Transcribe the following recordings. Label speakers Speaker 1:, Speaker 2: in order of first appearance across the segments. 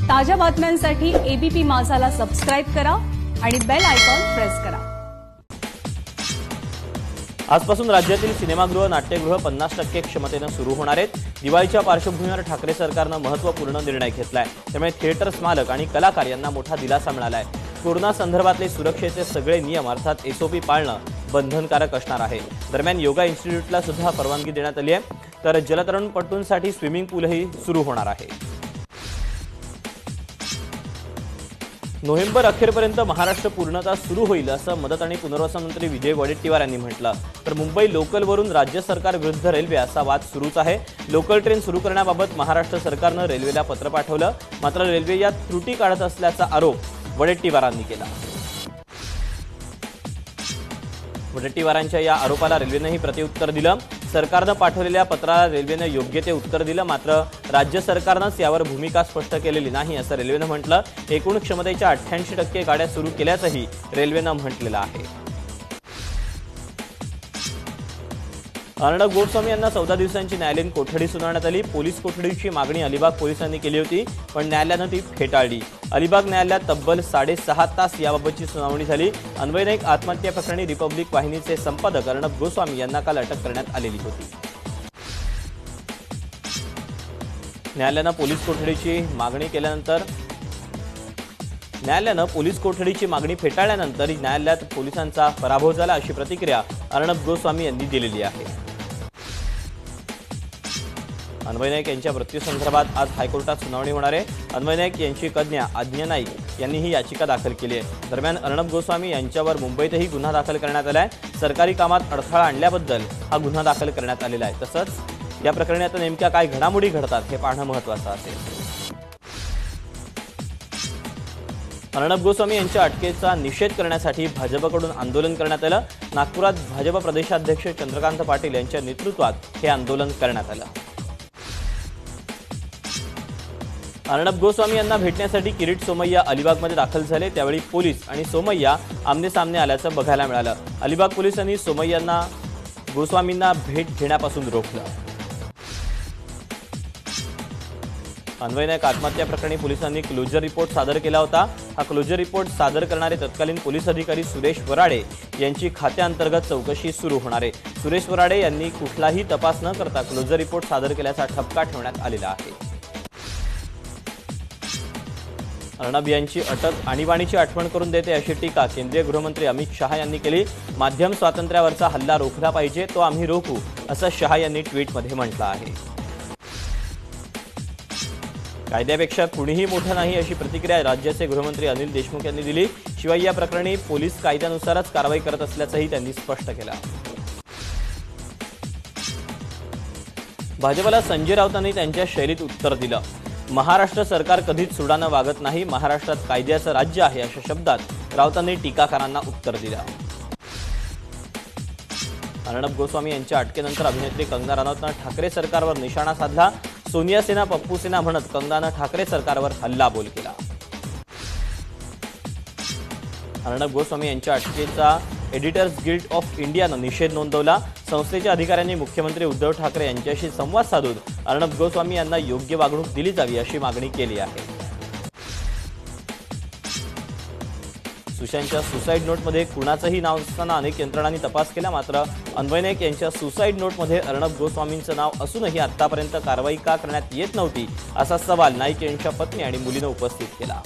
Speaker 1: ताज्या बातम्यांसाठी ABP माझाला subscribe करा आणि बेल आयकॉन प्रेस करा।
Speaker 2: आजपासून राज्यातील सिनेमागृह नाट्यगृह 50% क्षमतेने सुरू होणार आहेत। दिवाळीच्या पार्श्वभूमीवर ठाकरे सरकारने महत्त्वपूर्ण निर्णय घेतलाय। त्यामुळे थिएटर्स मालक आणि कलाकार यांना मोठा दिलासा मिळालाय। कोरोना संदर्भातले सुरक्षेचे सगळे नियम अर्थात एसओपी पाळणं बंधनकारक असणार आहे। दरम्यान योगा इन्स्टिट्यूटला सुद्धा परवानगी देण्यात आली आहे। तर जलतरणपटूंसाठी स्विमिंग पूलही सुरू होणार आहे। नोव्हेंबर अखेरपर्यंत महाराष्ट्र पूर्णतः सुरू होईल असं मदत आणि पुनर्वसन मंत्री विजय वडेट्टीवार यांनी म्हटलं। तर मुंबई लोकलवरून राज्य सरकार विरुद्ध रेल्वे असा वाद सुरूच आहे। लोकल ट्रेन सुरू करण्याबाबत महाराष्ट्र सरकारने रेल्वेला पत्र पाठवलं, मात्र रेल्वे यात त्रुटी काढत असल्याचा आरोप वडेट्टीवारांनी केला। वडेट्टीवारांच्या या आरोपाला रेल्वेनेही प्रत्युत्तर दिलं। सरकारने पाठवलेल्या पत्राला रेल्वेने योग्य ते उत्तर दिलं, मात्र राज्य सरकारनेच यावर भूमिका स्पष्ट केलेली नाही असं रेल्वेने म्हटलं। एकूण क्षमतेच्या 88% गाड्या सुरू केल्याचंही रेल्वेने म्हटलेलं आहे। अर्णब गोस्वामी यांना 14 दिवसांची न्यायालयीन कोठडी सुनावण्यात आली। पोलीस कोठडीची मागणी अलिबाग पोलिसांनी केली होती, पण न्यायालयाने ती फेटाळली। अलिबाग न्यायालयात तब्बल 6.5 तास याबाबतची सुनावणी झाली। अन्वय नाईक आत्महत्या प्रकरणी रिपब्लिक वाहिनीचे संपादक अर्णब गोस्वामी यांना काल अटक करण्यात आलेली होती। न्यायालयाने पोलीस कोठडीची मागणी फेटाळल्यानंतर न्यायालयात पोलिसांचा पराभव झाला अशी प्रतिक्रिया अर्णब गोस्वामी यांनी दिलेली आहे। अन्वय नाईक यांच्या मृत्यूसंदर्भात आज हायकोर्टात सुनावणी होणार आहे। अन्वय नाईक यांची कन्या आज्ञा नाईक यांनी ही याचिका दाखल केली आहे। दरम्यान अर्णब गोस्वामी यांच्यावर मुंबईतही गुन्हा दाखल करण्यात आला आहे। सरकारी कामात अडथळा आणल्याबद्दल हा गुन्हा दाखल करण्यात आलेला आहे। तसंच या प्रकरणी आता नेमक्या काय घडामोडी घडतात हे पाहणं महत्त्वाचं असेल। अर्णब गोस्वामी यांच्या अटकेचा निषेध करण्यासाठी भाजपकडून आंदोलन करण्यात आलं। नागपुरात भाजप प्रदेशाध्यक्ष चंद्रकांत पाटील यांच्या नेतृत्वात हे आंदोलन करण्यात आलं। अर्णब गोस्वामी यांना भेटण्यासाठी किरीट सोमय्या अलिबागमध्ये दाखल झाले, त्यावेळी पोलीस आणि सोमय्या आमने-सामने आल्याचं बघायला मिळालं। अलिबाग पोलिसांनी सोमय्यांना गोस्वामींना भेट घेण्यापासून रोखलं। अन्वय नाईक आत्महत्या प्रकरणी पोलिसांनी क्लोजर रिपोर्ट सादर केला होता। हा क्लोजर रिपोर्ट सादर करणारे तत्कालीन पोलीस अधिकारी सुरेश वराडे यांची खात्याअंतर्गत चौकशी सुरू होणार आहे। सुरेश वराडे यांनी कुठलाही तपास न करता क्लोजर रिपोर्ट सादर केल्याचा ठपका ठेवण्यात आलेला आहे। अर्णब यांची अटक आणीबाणीची आठवण करून देते अशी टीका केंद्रीय गृहमंत्री अमित शहा यांनी केली। माध्यम स्वातंत्र्यावरचा हल्ला रोखला पाहिजे, तो आम्ही रोखू असं शहा यांनी ट्विटमध्ये म्हटलं आहे। कायद्यापेक्षा कुणीही मोठं नाही अशी प्रतिक्रिया राज्याचे गृहमंत्री अनिल देशमुख यांनी दिली। शिवाय या प्रकरणी पोलीस कायद्यानुसारच कारवाई करत असल्याचंही त्यांनी स्पष्ट केलं। भाजपला संजय राऊतांनी त्यांच्या शैलीत उत्तर दिलं। महाराष्ट्र सरकार कधीच सुडानं वागत नाही, महाराष्ट्रात कायद्याचं राज्य आहे अशा शब्दात राऊतांनी टीकाकारांना उत्तर दिलं। अर्णब गोस्वामी यांच्या अटकेनंतर अभिनेत्री कंगना रनौतनं ठाकरे सरकारवर निशाणा साधला। सोनिया सेना पप्पू सेना म्हणत कंगनानं ठाकरे सरकारवर हल्लाबोल केला। अर्णब गोस्वामी यांच्या अटकेचा एडिटर्स गिल्ड ऑफ इंडियानं निषेध नोंदवला। संस्थेच्या अधिकाऱ्यांनी मुख्यमंत्री उद्धव ठाकरे यांच्याशी संवाद साधून अर्णब गोस्वामी यांना योग्य वागणूक दिली जावी अशी मागणी केली आहे। सुशांतच्या सुसाईड नोटमध्ये कुणाचंही नाव नसताना अनेक यंत्रणांनी तपास केला, मात्र अन्वय नाईक यांच्या सुसाईड नोटमध्ये अर्णब गोस्वामींचं नाव असूनही आतापर्यंत कारवाई का करण्यात येत नव्हती असा सवाल नाईक यांच्या पत्नी आणि मुलीनं उपस्थित केला।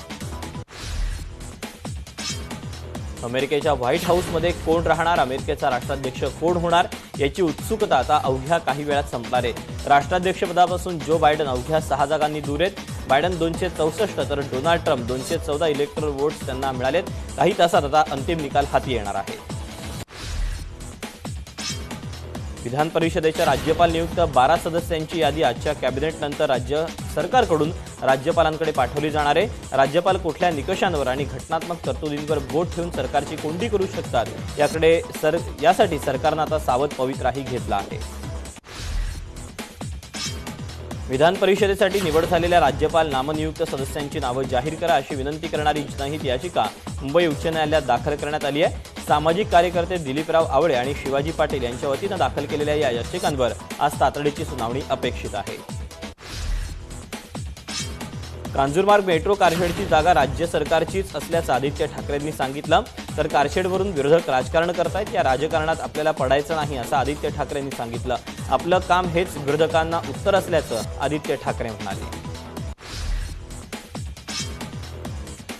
Speaker 2: अमेरिकेच्या व्हाईट हाऊसमध्ये कोण राहणार, अमेरिकेचा राष्ट्राध्यक्ष कोण होणार याची उत्सुकता आता अवघ्या काही वेळात संपणार आहे। राष्ट्राध्यक्षपदापासून जो बायडन अवघ्या 6 जागांनी दूर आहेत। बायडन 264 तर डोनाल्ड ट्रम्प 214 इलेक्टोरल वोट्स त्यांना मिळालेत। काही तासात आता अंतिम निकाल हाती येणार आहे। विधान परिषदेच्या राज्यपाल नियुक्त 12 सदस्यांची यादी आजच्या कॅबिनेटनंतर राज्य सरकारकडून राज्यपालांकडे पाठवली जाणार आहे। राज्यपाल कुठल्या निकषांवर आणि घटनात्मक तरतुदींवर बोट ठेवून सरकारची कोंडी करू शकतात यासाठी सरकारनं आता सावध पवित्राही घेतला आहे। विधान परिषदेसाठी निवड झालेल्या राज्यपाल नामनियुक्त सदस्यांची नावे जाहीर करा अशी विनंती करणारी जनहित याचिका मुंबई उच्च न्यायालयात दाखल करण्यात आली आहे। सामाजिक कार्यकर्ते दिलीपराव आवळे आणि शिवाजी पाटील यांच्या वतीने दाखल केलेल्या या याचिकांवर आज तातडीची सुनावणी अपेक्षित आहे। कांजूरमार्ग मेट्रो कारशेडची जागा राज्य सरकारचीच असल्याचं आदित्य ठाकरेंनी सांगितलं. तर कारशेडवरून विरोधक राजकारण करतायत, या राजकारणात आपल्याला पडायचं नाही असं आदित्य ठाकरेंनी सांगितलं. आपलं काम हेच विरोधकांना उत्तर असल्याचं आदित्य ठाकरे म्हणाले.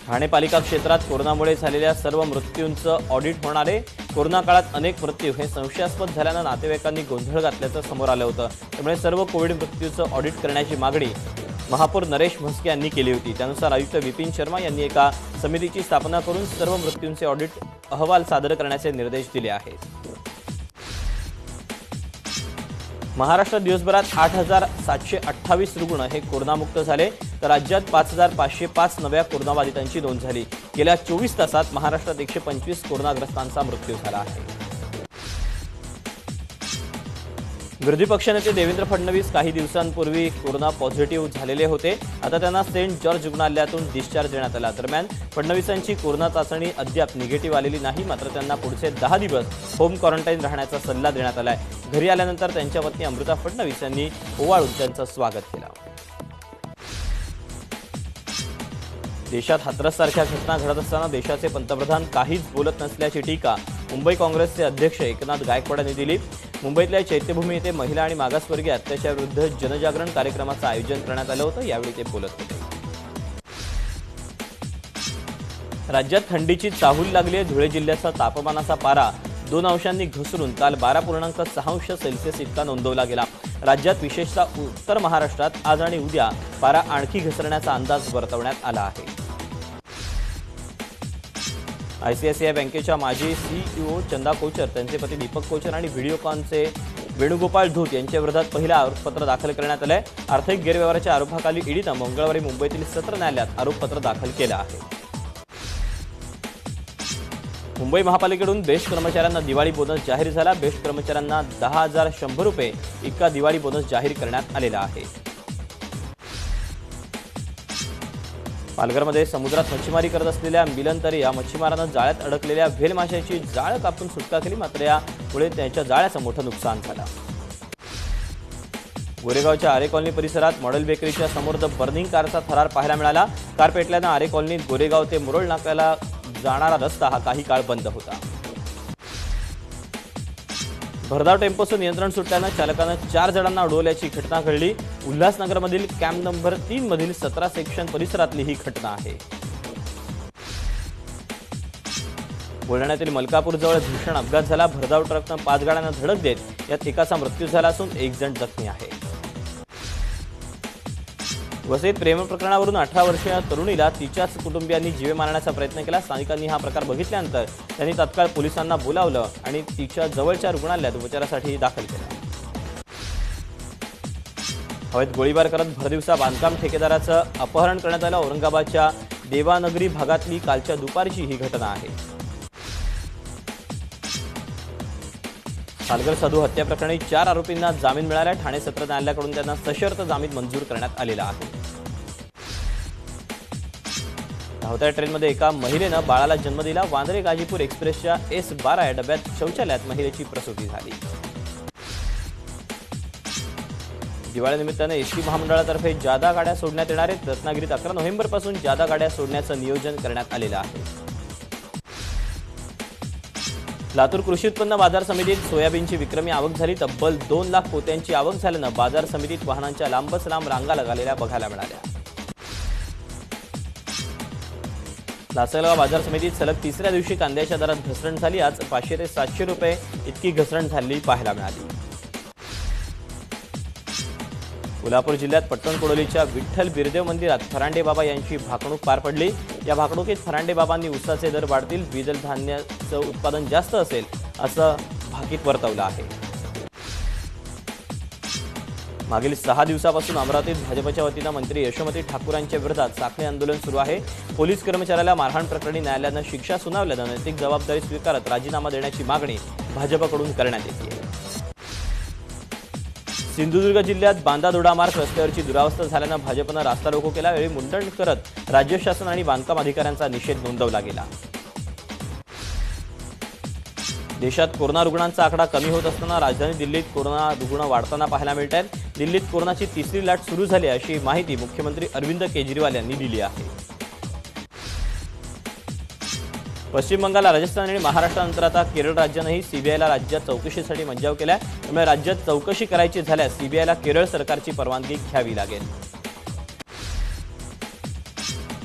Speaker 2: ठाणे पालिका क्षेत्रात कोरोनामुळे झालेल्या सर्व मृत्यूंचं ऑडिट होणार आहे. कोरोना काळात अनेक मृत्यू हे संशयास्पद झाल्यानं नातेवाईकांनी गोंधळ घातल्याचं समोर आलं होतं. त्यामुळे सर्व कोविड मृत्यूचं ऑडिट करण्याची मागणी महापौर नरेश म्हस्के यांनी केली होती. त्यानुसार आयुक्त विपिन शर्मा यांनी एका समितीची स्थापना करून सर्व मृत्यूंचे ऑडिट अहवाल सादर करण्याचे निर्देश दिले आहेत. महाराष्ट्रात दिवसभरात 8,728 रुग्ण हे कोरोनामुक्त झाले. तर राज्यात 5,505 नव्या कोरोनाबाधितांची नोंद झाली. गेल्या 24 तासात महाराष्ट्रात 125 कोरोनाग्रस्तांचा मृत्यू झाला आहे. विरोधी पक्षनेते देवेंद्र फडणवीस काही दिवसांपूर्वी कोरोना पॉझिटिव्ह झालेले होते. आता त्यांना सेंट जॉर्ज रुग्णालयातून डिस्चार्ज देण्यात आला. दरम्यान फडणवीसांची कोरोना चाचणी अद्याप निगेटिव्ह आलेली नाही. मात्र त्यांना पुढचे 10 दिवस होम क्वारंटाईन राहण्याचा सल्ला देण्यात आलाय. घरी आल्यानंतर त्यांच्या पत्नी अमृता फडणवीस यांनी ओवाळून त्यांचं स्वागत केलं. देशात हाथरससारख्या घटना घडत असताना देशाचे पंतप्रधान काहीच बोलत नसल्याची टीका मुंबई काँग्रेसचे अध्यक्ष एकनाथ गायकवाड यांनी दिली. मुंबईतल्या चैत्यभूमी येथे महिला आणि मागासवर्गीय अत्याचाराविरुद्ध जनजागरण कार्यक्रमाचं आयोजन करण्यात आलं होतं. यावेळी ते बोलत होते. राज्यात थंडीची चाहूल लागली आहे. धुळे जिल्ह्याचा तापमानाचा पारा 2 अंशांनी घसरून काल 12.6 अंश सेल्सिअस इतका नोंदवला गेला. राज्यात विशेषतः उत्तर महाराष्ट्रात आज आणि उद्या पारा आणखी घसरण्याचा अंदाज वर्तवण्यात आला आहे. आयसीआयसीआय बँकेच्या माजी सीईओ चंदा कोचर, त्यांचे पती दीपक कोचर आणि व्हिडिओकॉनचे वेणुगोपाळ धूत यांच्या विरोधात पहिलं आरोपपत्र दाखल करण्यात आलंय. आर्थिक गैरव्यवहाराच्या आरोपाखाली ईडीनं मंगळवारी मुंबईतील सत्र न्यायालयात आरोपपत्र दाखल केलं आहे. मुंबई महापालिकेकडून बेस्ट कर्मचाऱ्यांना दिवाळी बोनस जाहीर झाला. बेस्ट कर्मचाऱ्यांना 10,100 रुपये इतका दिवाळी बोनस जाहीर करण्यात आलेला आहे. पालघरमध्ये समुद्रात मच्छीमारी करत असलेल्या मिलन या मच्छीमारानं जाळ्यात अडकलेल्या व्हेल माशाची जाळ कापून सुटका केली. मात्र यामुळे त्यांच्या जाळ्याचं मोठं नुकसान झालं. गोरेगावच्या आरे कॉलनी परिसरात मॉडेल बेकरीच्या समोर द बर्निंग कारचा थरार पाहायला मिळाला. कार पेटल्यानं आरे कॉलनीत गोरेगाव ते मुरळ नाक्याला जाणारा रस्ता हा काही काळ बंद होता. भरधाव टेम्पोचं नियंत्रण सुटल्यानं चालकानं 4 जणांना उडवल्याची घटना घडली. उल्हासनगरमधील कॅम्प नंबर 3 मधील 17 सेक्शन परिसरातली ही घटना आहे. बुलढाण्यातील मलकापूरजवळ भीषण अपघात झाला. भरधाव ट्रकनं 5 गाड्यांना धडक देत यात एकाचा मृत्यू झाला असून 1 जण जखमी आहे. वसईत प्रेम प्रकरणावरून 18 वर्षीय तरुणीला तिच्याच कुटुंबियांनी जीवे मारण्याचा प्रयत्न केला. स्थानिकांनी हा प्रकार बघितल्यानंतर त्यांनी तात्काळ पोलिसांना बोलावलं आणि तिच्या जवळच्या रुग्णालयात उपचारासाठी दाखल केलं. हवेत गोळीबार करत भरदिवसा बांधकाम ठेकेदाराचं अपहरण करण्यात आलं. औरंगाबादच्या देवानगरी भागातली कालच्या दुपारची ही घटना आहे. पालघर साधू हत्या प्रकरणी 4 आरोपींना जामीन मिळाला. ठाणे सत्र न्यायालयाकडून त्यांना सशर्त जामीन मंजूर करण्यात आलेला आहे. धावत्या ट्रेनमध्ये एका महिलेनं बाळाला जन्म दिला. वांद्रे गाजीपूर एक्सप्रेसच्या S12 या डब्यात शौचालयात महिलेची प्रसूती झाली. दिवाळीनिमित्तानं एसटी महामंडळातर्फे जादा गाड्या सोडण्यात येणार आहेत. रत्नागिरीत 11 नोव्हेंबरपासून जादा गाड्या सोडण्याचं नियोजन करण्यात आलेलं आहे. लातूर कृषी उत्पन्न बाजार समितीत सोयाबीनची विक्रमी आवक झाली. तब्बल 2 लाख पोत्यांची आवक झाल्यानं बाजार समितीत वाहनांच्या लांबच लांब रांगा लागलेल्या बघायला मिळाल्या. लासलगाव बाजार समितीत सलग 3ऱ्या दिवशी कांद्याच्या दरात घसरण झाली. आज 500 ते 700 रुपये इतकी घसरण झालेली पाहायला मिळाली. कोल्हापूर जिल्ह्यात पट्टणकोडोलीच्या विठ्ठल बिरदेव मंदिरात फरांडे बाबा यांची भाकणूक पार पडली. या भाकणुकीत फरांडे बाबांनी ऊसाचे दर वाढतील, द्विदल धान्याचं उत्पादन जास्त असेल असं भाकीत वर्तवलं आहे. मागील 6 दिवसापासून अमरावतीत भाजपच्या वतीनं मंत्री यशोमती ठाकूरांच्या विरोधात साखळी आंदोलन सुरू आहे. पोलीस कर्मचाऱ्याला मारहाण प्रकरणी न्यायालयानं शिक्षा सुनावल्यानं नैतिक जबाबदारी स्वीकारत राजीनामा देण्याची मागणी भाजपकडून करण्यात येते. सिंधुदुर्ग जिल्ह्यात बांदा दोडामार्ग रस्त्यावरची दुरावस्था झाल्यानं भाजपनं रास्ता रोको केला. वेळी मुंडण करत राज्य शासन आणि बांधकाम अधिकाऱ्यांचा निषेध नोंदवला गेला. देशात कोरोना रुग्णांचा आकडा कमी होत असताना राजधानी दिल्लीत कोरोना रुग्ण वाढताना पाहायला मिळत आहेत। दिल्लीत कोरोनाची तिसरी लाट सुरू झाली अशी माहिती मुख्यमंत्री अरविंद केजरीवाल यांनी दिली आहे। पश्चिम बंगाल, राजस्थान आणि महाराष्ट्रानंतर आता केरळ राज्यानेही सीबीआयला राज्यात चौकशीसाठी मज्जाव केलाय। त्यामुळे राज्यात चौकशी करायची झाल्यास सीबीआयला केरळ सरकारची परवानगी घ्यावी लागेल।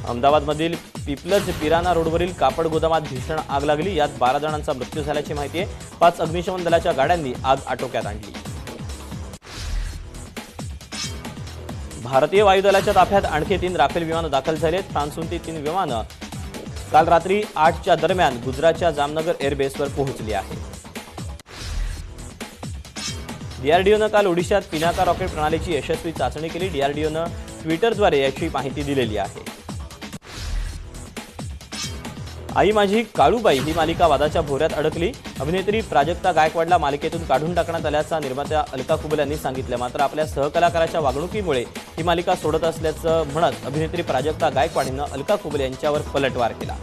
Speaker 2: अहमदाबादमधील पिपलज पिराना रोडवरील कापड गोदामात भीषण आग लागली। यात 12 जणांचा मृत्यू झाल्याची माहिती आहे। 5 अग्निशमन दलाच्या गाड्यांनी आग आटोक्यात आणली। भारतीय वायुदलाच्या ताफ्यात आणखी 3 राफेल विमानं दाखल झाली आहेत। फ्रान्सहून ती 3 विमानं काल रात्री 8च्या दरम्यान गुजरातच्या जामनगर एअरबेसवर पोहोचली आहे। डीआरडीओनं काल ओडिशात पिनाका रॉकेट प्रणालीची यशस्वी चाचणी केली। डीआरडीओनं ट्विटरद्वारे याची माहिती दिलेली आहे। आई माझी काळूबाई ही मालिका वादाच्या भोवऱ्यात अडकली। अभिनेत्री प्राजक्ता गायकवाडला मालिकेतून काढून टाकण्यात आल्याचा निर्मात्या अलका कुबल यांनी सांगितलं। मात्र आपल्या सहकलाकाराच्या वागणुकीमुळे ही मालिका सोडत असल्याचं म्हणत अभिनेत्री प्राजक्ता गायकवाड यांनी अलका कुबल यांच्यावर पलटवार केला।